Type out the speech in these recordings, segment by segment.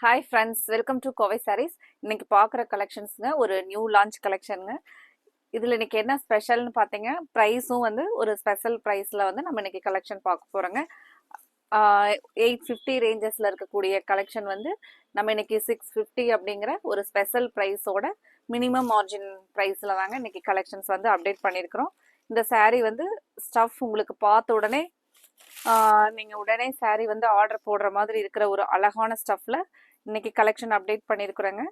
Hi friends, welcome to Kovai Sarees. இன்னைக்கு பார்க்குற கலெக்ஷன்ஸ்ங்க ஒரு நியூ லான்ச் கலெக்ஷனுங்க. இதில் இன்னைக்கு என்ன ஸ்பெஷல்னு பார்த்தீங்க, ப்ரைஸும் வந்து ஒரு ஸ்பெஷல் ப்ரைஸில் வந்து நம்ம இன்னைக்கு கலெக்ஷன் பார்க்க போகிறோங்க. 850 ரேஞ்சஸில் இருக்கக்கூடிய கலெக்ஷன் வந்து நம்ம இன்னைக்கு 650 அப்படிங்கிற ஒரு ஸ்பெஷல் ப்ரைஸோட மினிமம் மார்ஜின் ப்ரைஸில் தாங்க இன்னைக்கு கலெக்ஷன்ஸ் வந்து அப்டேட் பண்ணியிருக்கிறோம். இந்த saree வந்து ஸ்டஃப் உங்களுக்கு பார்த்த உடனே நீங்கள் உடனே saree வந்து ஆர்டர் போடுற மாதிரி இருக்கிற ஒரு அழகான ஸ்டஃப்பில் இன்னைக்கு கலெக்ஷன் அப்டேட் பண்ணியிருக்கிறேங்க.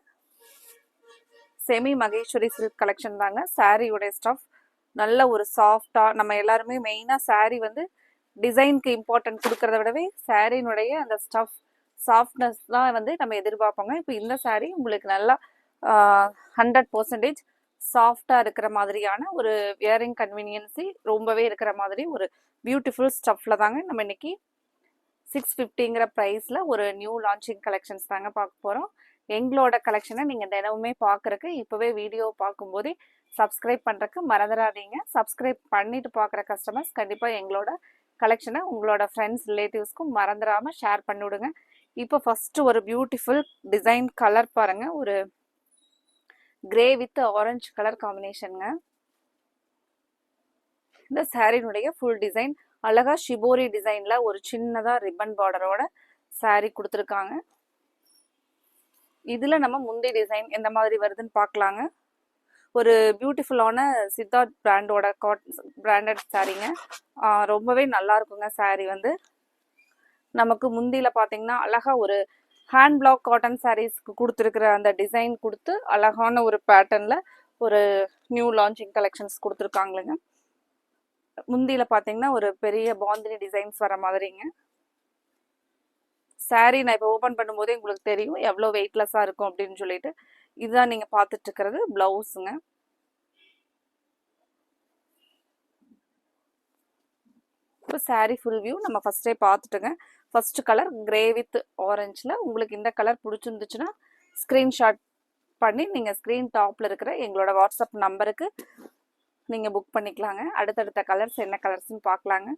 செமி மகேஸ்வரி சில்க் கலெக்ஷன் தாங்க. சாரியோடைய ஸ்டஃப் நல்ல ஒரு சாஃப்டாக, நம்ம எல்லாருமே மெயினாக saree வந்து டிசைனுக்கு இம்பார்ட்டன்ட் கொடுக்கறத விடவே சாரியினுடைய அந்த ஸ்டஃப் சாஃப்ட்னஸ் தான் வந்து நம்ம எதிர்பார்ப்போங்க. இப்போ இந்த saree உங்களுக்கு நல்லா 100% சாஃப்டாக இருக்கிற மாதிரியான ஒரு வியரிங் கன்வீனியன்சி ரொம்பவே இருக்கிற மாதிரி ஒரு பியூட்டிஃபுல் ஸ்டஃப்பில் தாங்க நம்ம இன்னைக்கு 650ங்கிற ப்ரைஸில் ஒரு நியூ லான்ச்சிங் கலெக்ஷன்ஸ் தாங்க பார்க்க போகிறோம். எங்களோட கலெக்ஷனை நீங்கள் தினமுமே பார்க்குறக்கு இப்போவே வீடியோ பார்க்கும்போதே சப்ஸ்கிரைப் பண்ணுறக்கு மறந்துடாதீங்க. சப்ஸ்கிரைப் பண்ணிட்டு பார்க்குற கஸ்டமர்ஸ் கண்டிப்பாக எங்களோட கலெக்ஷனை உங்களோட ஃப்ரெண்ட்ஸ் ரிலேட்டிவ்ஸ்க்கும் மறந்துடாமல் ஷேர் பண்ணிவிடுங்க. இப்போ ஃபஸ்ட்டு ஒரு பியூட்டிஃபுல் டிசைன் கலர் பாருங்கள், ஒரு கிரே வித் ஆரஞ்சு கலர் காம்பினேஷனுங்க. இந்த சாரினுடைய ஃபுல் டிசைன் அழகா ஷிபோரி டிசைன்ல ஒரு சின்னதா ரிப்பன் பார்டரோட saree கொடுத்துருக்காங்க. இதுல நம்ம முந்தி டிசைன் எந்த மாதிரி வருதுன்னு பார்க்கலாங்க. ஒரு பியூட்டிஃபுல்லான சித்தார்த் பிராண்டோட பிராண்டட் சாரீங்க. ரொம்பவே நல்லா இருக்குங்க saree வந்து. நமக்கு முந்தியில பார்த்தீங்கன்னா அழகா ஒரு ஹேண்ட் பிளாக் காட்டன் சாரீஸ்க்கு கொடுத்துருக்கிற அந்த டிசைன் கொடுத்து அழகான ஒரு பேட்டர்ன்ல ஒரு நியூ லான்ச்சிங் கலெக்ஷன்ஸ் கொடுத்துருக்காங்களுங்க. முந்தியில் பார்த்தீங்கன்னா ஒரு பெரிய பாந்தினி டிசைன்ஸ் வர மாதிரிங்க. saree நான் இப்போ ஓப்பன் பண்ணும்போதே உங்களுக்கு தெரியும் எவ்வளோ வெயிட்லெஸ்ஸாக இருக்கும் அப்படின்னு சொல்லிட்டு. இதுதான் நீங்கள் பார்த்துட்டு இருக்கிறது ப்ளவுஸுங்க. இப்போ saree ஃபுல் வியூ நம்ம ஃபஸ்ட்டே பார்த்துட்டுங்க. ஃபர்ஸ்ட் கலர் கிரே வித் ஆரஞ்சில் உங்களுக்கு இந்த கலர் பிடிச்சிருந்துச்சுன்னா ஸ்க்ரீன்ஷாட் பண்ணி நீங்கள் ஸ்க்ரீன் டாப்பில் இருக்கிற எங்களோட வாட்ஸ்அப் நம்பருக்கு நீங்கள் புக் பண்ணிக்கலாங்க. அடுத்தடுத்த கலர்ஸ் என்ன கலர்ஸ்ன்னு பார்க்கலாங்க.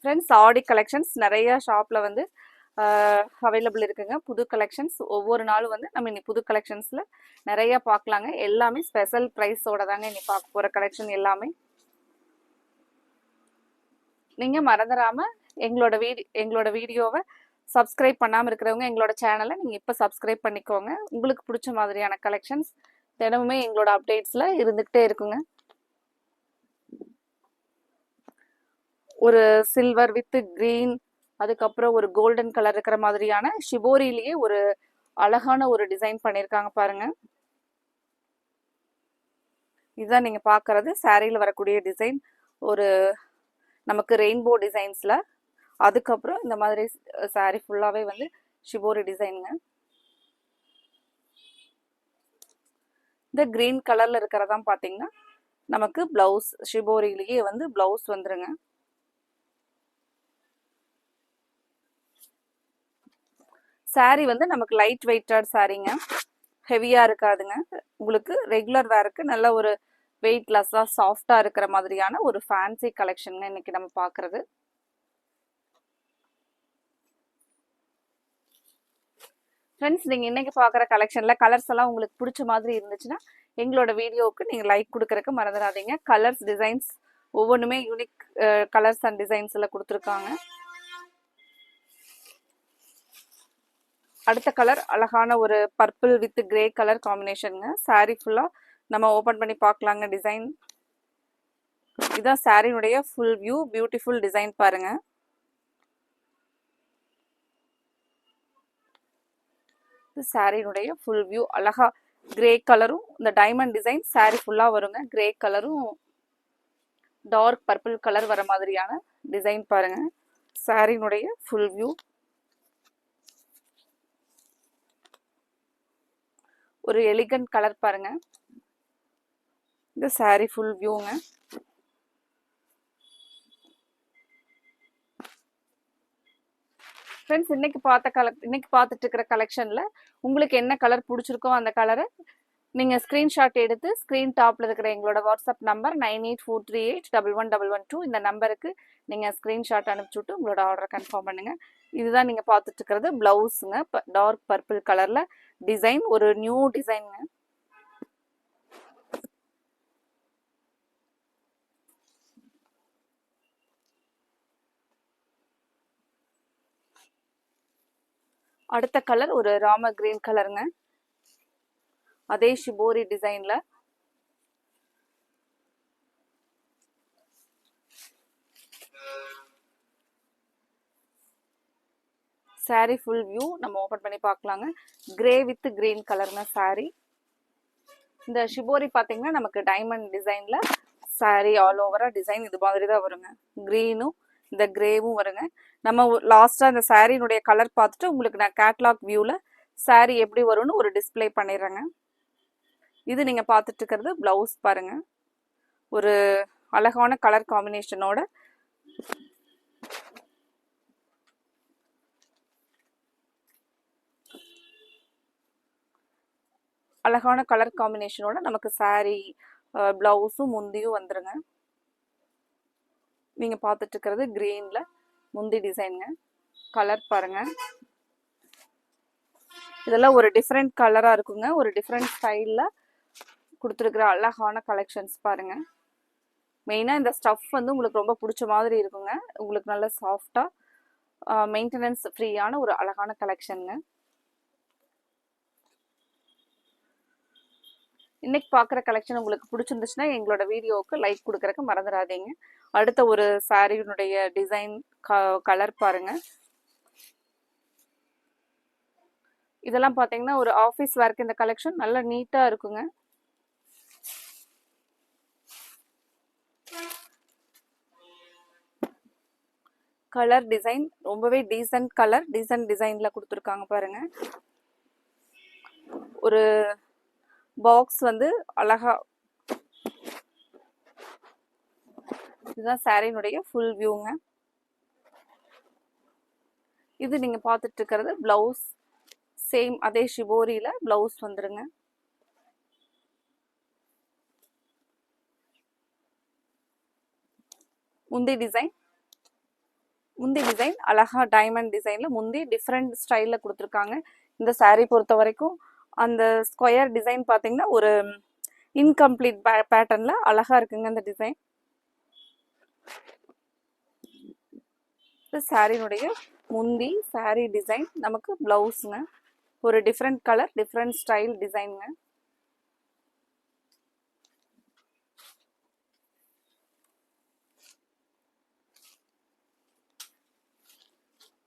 ஃப்ரெண்ட்ஸ், ஆடி கலெக்ஷன்ஸ் நிறைய ஷாப்பில் வந்து அவைலபிள் இருக்குங்க. புது கலெக்ஷன்ஸ் ஒவ்வொரு நாளும் வந்து நம்ம இன்னைக்கு புது கலெக்ஷன்ஸில் நிறைய பார்க்கலாங்க. எல்லாமே ஸ்பெஷல் ப்ரைஸோட தாங்க இன்னைக்கு பார்க்க போகிற கலெக்ஷன் எல்லாமே. நீங்கள் மறந்துடாமல் எங்களோட வீடியோவை சப்ஸ்கிரைப் பண்ணாமல் இருக்கிறவங்க எங்களோட சேனலை நீங்கள் இப்போ சப்ஸ்கிரைப் பண்ணிக்கோங்க. உங்களுக்கு பிடிச்ச மாதிரியான கலெக்ஷன்ஸ் தினமுமே எங்களோட அப்டேட்ஸில் இருந்துக்கிட்டே இருக்குங்க. ஒரு சில்வர் வித் கிரீன், அதுக்கப்புறம் ஒரு கோல்டன் கலர் இருக்கிற மாதிரியான ஷிபோரியிலேயே ஒரு அழகான ஒரு டிசைன் பண்ணியிருக்காங்க பாருங்க. இதுதான் நீங்கள் பார்க்கறது சாரியில் வரக்கூடிய டிசைன். ஒரு நமக்கு ரெயின்போ டிசைன்ஸில், அதுக்கப்புறம் இந்த மாதிரி saree ஃபுல்லாகவே வந்து ஷிபோரி டிசைனுங்க. இந்த கிரீன் கலரில் இருக்கிறதான் பார்த்தீங்கன்னா நமக்கு ப்ளவுஸ் ஷிபோரியிலேயே வந்து ப்ளவுஸ் வந்துருங்க. saree வந்து நமக்கு லைட் வெயிட்டட் சாரீங்க, ஹெவியாக இருக்காதுங்க. உங்களுக்கு ரெகுலர் வேருக்கு நல்ல ஒரு வெயிட்லெஸ்ஸாக சாஃப்டாக இருக்கிற மாதிரியான ஒரு ஃபேன்சி கலெக்ஷனுங்க இன்னைக்கு நம்ம பார்க்குறது. ஃப்ரெண்ட்ஸ், நீங்கள் இன்றைக்கி பார்க்குற கலெக்ஷனில் கலர்ஸ் எல்லாம் உங்களுக்கு பிடிச்ச மாதிரி இருந்துச்சுன்னா எங்களோட வீடியோவுக்கு நீங்கள் லைக் கொடுக்குறக்கு மறந்துடாதீங்க. கலர்ஸ் டிசைன்ஸ் ஒவ்வொன்றுமே யூனிக் கலர்ஸ் அண்ட் டிசைன்ஸில் கொடுத்துருக்காங்க. அடுத்த கலர் அழகான ஒரு பர்பிள் வித் கிரே கலர் காம்பினேஷனுங்க. saree ஃபுல்லாக நம்ம ஓப்பன் பண்ணி பார்க்கலாங்க டிசைன். இதுதான் சாரியினுடைய ஃபுல் வியூ. பியூட்டிஃபுல் டிசைன் பாருங்க. சாரியினுடைய ஃபுல் வியூ அழகா கிரே கலரும் இந்த டைமண்ட் டிசைன் saree ஃபுல்லாக வருங்க. கிரே கலரும் டார்க் பர்பிள் கலர் வர மாதிரியான டிசைன் பாருங்க. சாரியினுடைய ஃபுல் வியூ ஒரு எலிகன்ட் கலர் பாருங்க. இந்த saree ஃபுல் வியூங்க. ஃப்ரெண்ட்ஸ், இன்னைக்கு பார்த்துட்டு இருக்கிற கலெக்ஷனில் உங்களுக்கு என்ன கலர் பிடிச்சிருக்கோ அந்த கலரை நீங்கள் ஸ்க்ரீன்ஷாட் எடுத்து ஸ்க்ரீன் டாப்பில் இருக்கிற எங்களோட வாட்ஸ்அப் நம்பர் 9843811112 இந்த நம்பருக்கு நீங்கள் ஸ்க்ரீன்ஷாட் அனுப்பிச்சுட்டு உங்களோட ஆர்டரை கன்ஃபார்ம் பண்ணுங்கள். இதுதான் நீங்கள் பார்த்துட்டு இருக்கிறது ப்ளவுஸுங்க. டார்க் பர்பிள் கலரில் டிசைன், ஒரு நியூ டிசைனுங்க. அடுத்த கலர் ஒரு ராம கிரீன் கலருங்க. அதே ஷிபோரி டிசைன்ல சாரி ஃபுல் வியூ நம்ம ஓபன் பண்ணி பார்க்கலாங்க. கிரே வித் கிரீன் கலருங்க சாரி. இந்த ஷிபோரி பார்த்தீங்கன்னா நமக்கு டைமண்ட் டிசைன்ல சாரி ஆல் ஓவரா டிசைன் இது மாதிரி தான் வருங்க. கிரீனும் இந்த கிரேவும் வருங்க. நம்ம லாஸ்டா இந்த சாரியினுடைய கலர் பார்த்துட்டு உங்களுக்கு நான் கேட்லாக் வியூல சாரி எப்படி வரும்னு ஒரு டிஸ்பிளே பண்ணிடுறேங்க. இது நீங்க பார்த்துட்டு இருக்கிறது பிளவுஸ் பாருங்க. ஒரு அழகான கலர் காம்பினேஷனோட நமக்கு சாரி பிளவுஸும் முந்தியும் வந்துருங்க. நீங்க பார்த்துட்டு இருக்கிறது கிரீன்ல முந்தி டிசைனுங்க. கலர் பாருங்க. இதெல்லாம் ஒரு டிஃப்ரெண்ட் கலரா இருக்குங்க. ஒரு டிஃப்ரெண்ட் ஸ்டைல்ல கொடுத்துருக்கிற அழகான கலெக்ஷன்ஸ் பாருங்க. மெயினா இந்த ஸ்டஃப் வந்து உங்களுக்கு ரொம்ப பிடிச்ச மாதிரி இருக்குங்க. உங்களுக்கு நல்ல சாஃப்டா மெயின்டெனன்ஸ் ஃப்ரீயான ஒரு அழகான கலெக்ஷனுங்க. இன்னைக்கு பார்க்குற கலெக்ஷன் உங்களுக்கு பிடிச்சிருந்துச்சுன்னா எங்களோட வீடியோவுக்கு லைக் கொடுக்கறதுக்கு மறந்துடாதீங்க. அடுத்த ஒரு சாரியினுடைய டிசைன் கலர் பாருங்க. இதெல்லாம் பார்த்தீங்கன்னா ஒரு ஆஃபீஸ் வேர்க்கு இந்த கலெக்ஷன் நல்லா நீட்டாக இருக்குங்க. கலர் டிசைன் ரொம்பவே டீசன்ட் கலர், டீசன்ட் டிசைன்ல கொடுத்துருக்காங்க பாருங்க. ஒரு பாக்ஸ் வந்து அழகா, இதுதான் சாரியினுடைய ஃபுல் வியூங்க. இது நீங்க பார்த்துட்டு இருக்கிறது பிளவுஸ். சேம் அதே ஷிபோரியில பிளவுஸ் வந்துருங்க. முந்தி டிசைன் அழகா டைமண்ட் டிசைன்ல முந்தி டிஃப்ரெண்ட் ஸ்டைல்ல கொடுத்துருக்காங்க. இந்த சாரி பொறுத்த வரைக்கும் அந்த ஸ்கொயர் டிசைன் பார்த்தீங்கன்னா ஒரு இன்கம்ப்ளீட் பேட்டர்ன்ல அழகா இருக்குங்க இந்த டிசைன். சாரியினுடைய முந்தி சாரி டிசைன், நமக்கு பிளவுஸ்ங்க. ஒரு டிஃப்ரெண்ட் கலர், டிஃப்ரெண்ட் ஸ்டைல் டிசைனுங்க.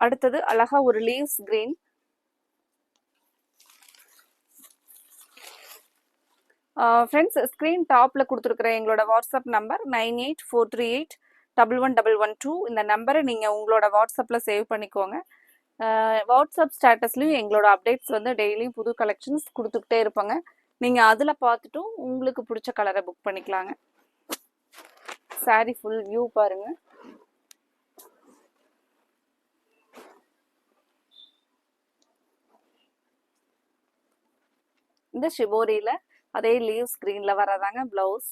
அடுத்தது அழகா ஒரு லீவ்ஸ் கிரீன். ஃப்ரெண்ட்ஸ், ஸ்க்ரீன் டாப்பில் கொடுத்துருக்குற எங்களோட வாட்ஸ்அப் நம்பர் 9843811112. இந்த நம்பரை நீங்கள் உங்களோட வாட்ஸ்அப்பில் சேவ் பண்ணிக்கோங்க. வாட்ஸ்அப் ஸ்டேட்டஸ்லையும் எங்களோட அப்டேட்ஸ் வந்து டெய்லியும் புது கலெக்ஷன்ஸ் கொடுத்துக்கிட்டே இருப்பாங்க. நீங்கள் அதில் பார்த்துட்டும் உங்களுக்கு பிடிச்ச கலரை புக் பண்ணிக்கலாங்க. சாரி ஃபுல் வியூ பாருங்க. இந்த ஷிபோரியில அதே லீவ்ஸ் கிரீன்ல வரதாங்க பிளவுஸ்.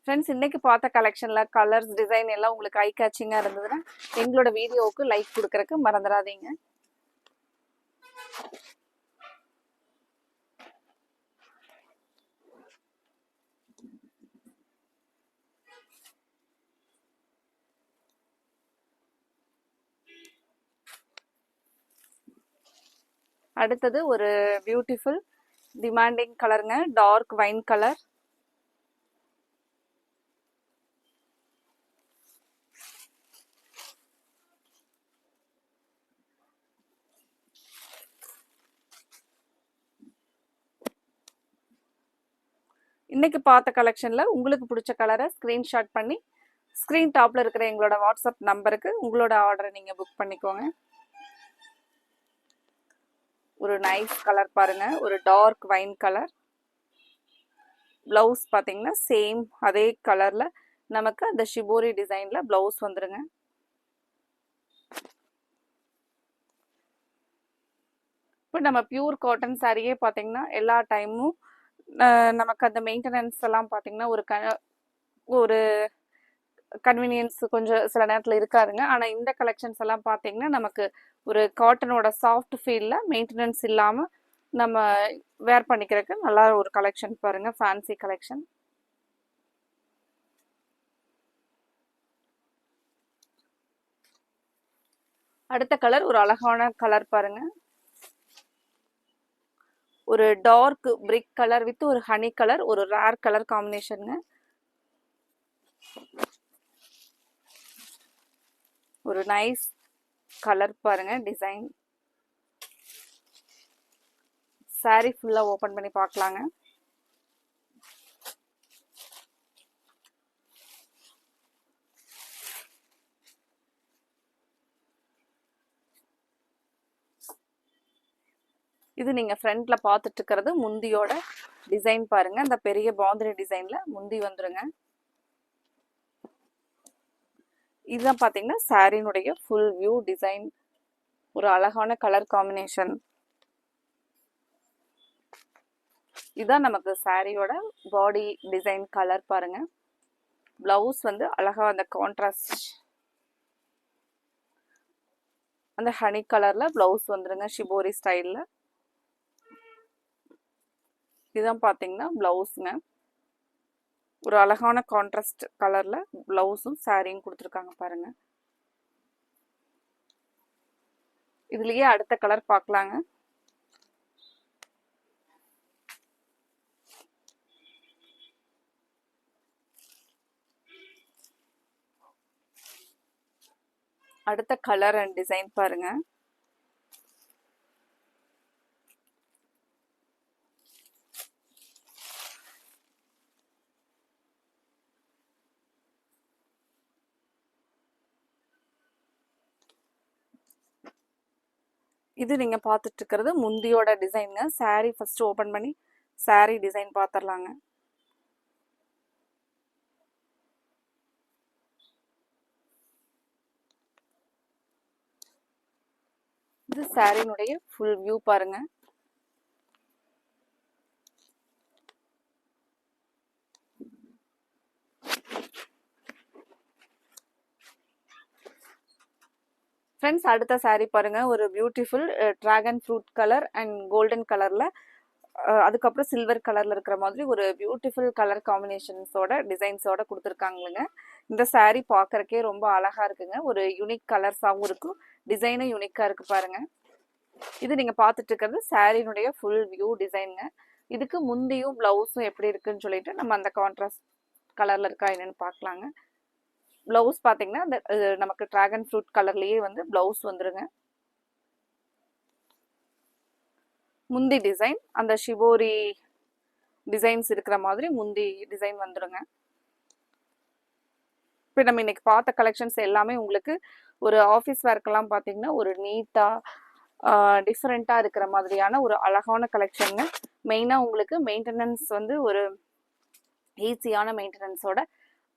ஃப்ரெண்ட்ஸ், இன்னைக்கு பார்த்த கலெக்ஷன்ல கலர்ஸ் டிசைன் எல்லாம் உங்களுக்கு ஐ கேச்சிங்கா இருந்ததுன்னா எங்களோட வீடியோவுக்கு லைக் கொடுக்கறதுக்கு மறந்துடாதீங்க. அடுத்தது ஒரு பியூட்டிஃபுல் டிமாண்டிங் கலருங்க. Dark wine colour. இன்னைக்கு பார்த்த கலெக்ஷன்ல உங்களுக்கு பிடிச்ச கலரை ஸ்கிரீன்ஷாட் பண்ணி ஸ்கிரீன் டாப்ல இருக்கிற எங்களோட வாட்ஸ்அப் நம்பருக்கு உங்களோட ஆர்டரை நீங்க புக் பண்ணிக்கோங்க. ஒரு நைஸ் கலர் பாருங்க. ஒரு டார்க் வைன் கலர். பிளவுஸ் பாத்தீங்கன்னா சேம் அதே கலர்ல நமக்கு அந்த ஷிபோரி டிசைன்ல பிளவுஸ் வந்துருங்க. இப்போ நம்ம பியூர் காட்டன் சாரியே பார்த்தீங்கன்னா எல்லா டைமும் நமக்கு அந்த மெயின்டெனன்ஸ் எல்லாம் பார்த்தீங்கன்னா ஒரு கன்வீனியன்ஸ் கொஞ்சம் சில நேரத்தில் இருக்காதுங்க. ஆனால் இந்த கலெக்ஷன்ஸ் எல்லாம் பார்த்தீங்கன்னா நமக்கு ஒரு காட்டனோட சாஃப்ட் ஃபீல்ல மெயின்டெனன்ஸ் இல்லாமல் நம்ம வேர் பண்ணிக்கிறதுக்கு நல்லா ஒரு கலெக்ஷன் பாருங்க, ஃபேன்சி கலெக்ஷன். அடுத்த கலர் ஒரு அழகான கலர் பாருங்க, ஒரு டார்க் பிரிக் கலர் வித் ஒரு ஹனி கலர், ஒரு ரேர் கலர் காம்பினேஷனுங்க. ஒரு நைஸ் கலர் பாருங்க, டிசைன். சாரி ஃபுல்லா ஓபன் பண்ணி பார்க்கலாங்க. இது நீங்க ஃப்ரண்ட்ல பார்த்துட்டு இருக்கிறது முந்தியோட டிசைன் பாருங்க. அந்த பெரிய பாந்தினி டிசைன்ல முந்தி வந்துருங்க. இதுதான் பாத்தீங்கன்னா சாரினுடைய ஃபுல் வியூ டிசைன். ஒரு அழகான கலர் காம்பினேஷன். இதுதான் நமக்கு சாரியோட பாடி டிசைன் கலர் பாருங்க. பிளவுஸ் வந்து அழகா அந்த கான்ட்ராஸ்ட் அந்த ஹனி கலர்ல பிளவுஸ் வந்துருங்க, ஷிபோரி ஸ்டைல்ல. இதுதான் பாத்தீங்கன்னா பிளவுஸ்ங்க. ஒரு அழகான கான்ட்ராஸ்ட் கலர்ல பிளவுஸும் சாரியும் கொடுத்துருக்காங்க பாருங்க. இதுலயே அடுத்த கலர் பார்க்கலாங்க. அடுத்த கலர் அண்ட் டிசைன் பாருங்க. இது நீங்க பார்த்துட்டு இருக்கிறது முந்தியோட டிசைனுங்க. சாரி ஃபர்ஸ்ட் ஓபன் பண்ணி சாரி டிசைன் பார்த்துடலாங்க. இது சாரினுடைய ஃபுல் வியூ பாருங்க. ஃப்ரெண்ட்ஸ், அடுத்த சாரி பாருங்க. ஒரு beautiful dragon fruit colour and golden கலர்ல, அதுக்கப்புறம் சில்வர் கலர்ல இருக்கிற மாதிரி ஒரு பியூட்டிஃபுல் கலர் காம்பினேஷன்ஸோட டிசைன்ஸோட கொடுத்துருக்காங்களுங்க. இந்த சாரி பார்க்கறக்கே ரொம்ப அழகா இருக்குங்க. ஒரு யூனிக் கலர்ஸாகவும் இருக்கும், டிசைனும் யூனிக்கா இருக்கு பாருங்க. இது நீங்க பார்த்துட்டு இருக்கிறது சாரினுடைய ஃபுல் வியூ டிசைனுங்க. இதுக்கு முந்தியும் பிளவுஸும் எப்படி இருக்குன்னு சொல்லிட்டு நம்ம அந்த கான்ட்ராஸ்ட் கலர்ல இருக்கா என்னன்னு பார்க்கலாங்க. பிளவுஸ் பார்த்தீங்கன்னா அந்த நமக்கு டிராகன் ஃப்ரூட் கலர்லயே வந்து பிளவுஸ் வந்துருங்க. முந்தி டிசைன் அந்த ஷிபோரி டிசைன்ஸ் இருக்கிற மாதிரி முந்தி டிசைன் வந்துருங்க. இப்போ நம்ம இன்னைக்கு பார்த்த கலெக்ஷன்ஸ் எல்லாமே உங்களுக்கு ஒரு ஆஃபீஸ் ஒர்க்கெல்லாம் பார்த்தீங்கன்னா ஒரு நீட்டாக டிஃப்ரெண்ட்டாக இருக்கிற மாதிரியான ஒரு அழகான கலெக்ஷனுங்க. மெயினாக உங்களுக்கு மெயின்டெனன்ஸ் வந்து ஒரு ஈஸியான மெயின்டெனன்ஸோட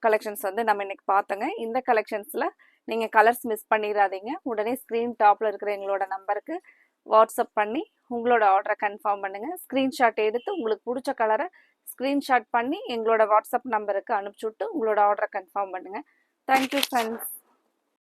கலெக்ஷன்ஸ் வந்து நம்ம இன்னைக்கு பார்த்தோங்க. இந்த கலெக்ஷன்ஸில் நீங்கள் கலர்ஸ் மிஸ் பண்ணிடாதீங்க. உடனே ஸ்க்ரீன் டாப்பில் இருக்கிற எங்களோட நம்பருக்கு வாட்ஸ்அப் பண்ணி உங்களோட ஆர்டரை கன்ஃபார்ம் பண்ணுங்கள். ஸ்க்ரீன்ஷாட் எடுத்து உங்களுக்கு பிடிச்ச கலரை ஸ்க்ரீன்ஷாட் பண்ணி எங்களோட வாட்ஸ்அப் நம்பருக்கு அனுப்பிச்சி விட்டு உங்களோட ஆர்டரை கன்ஃபார்ம் பண்ணுங்கள். Thank you friends.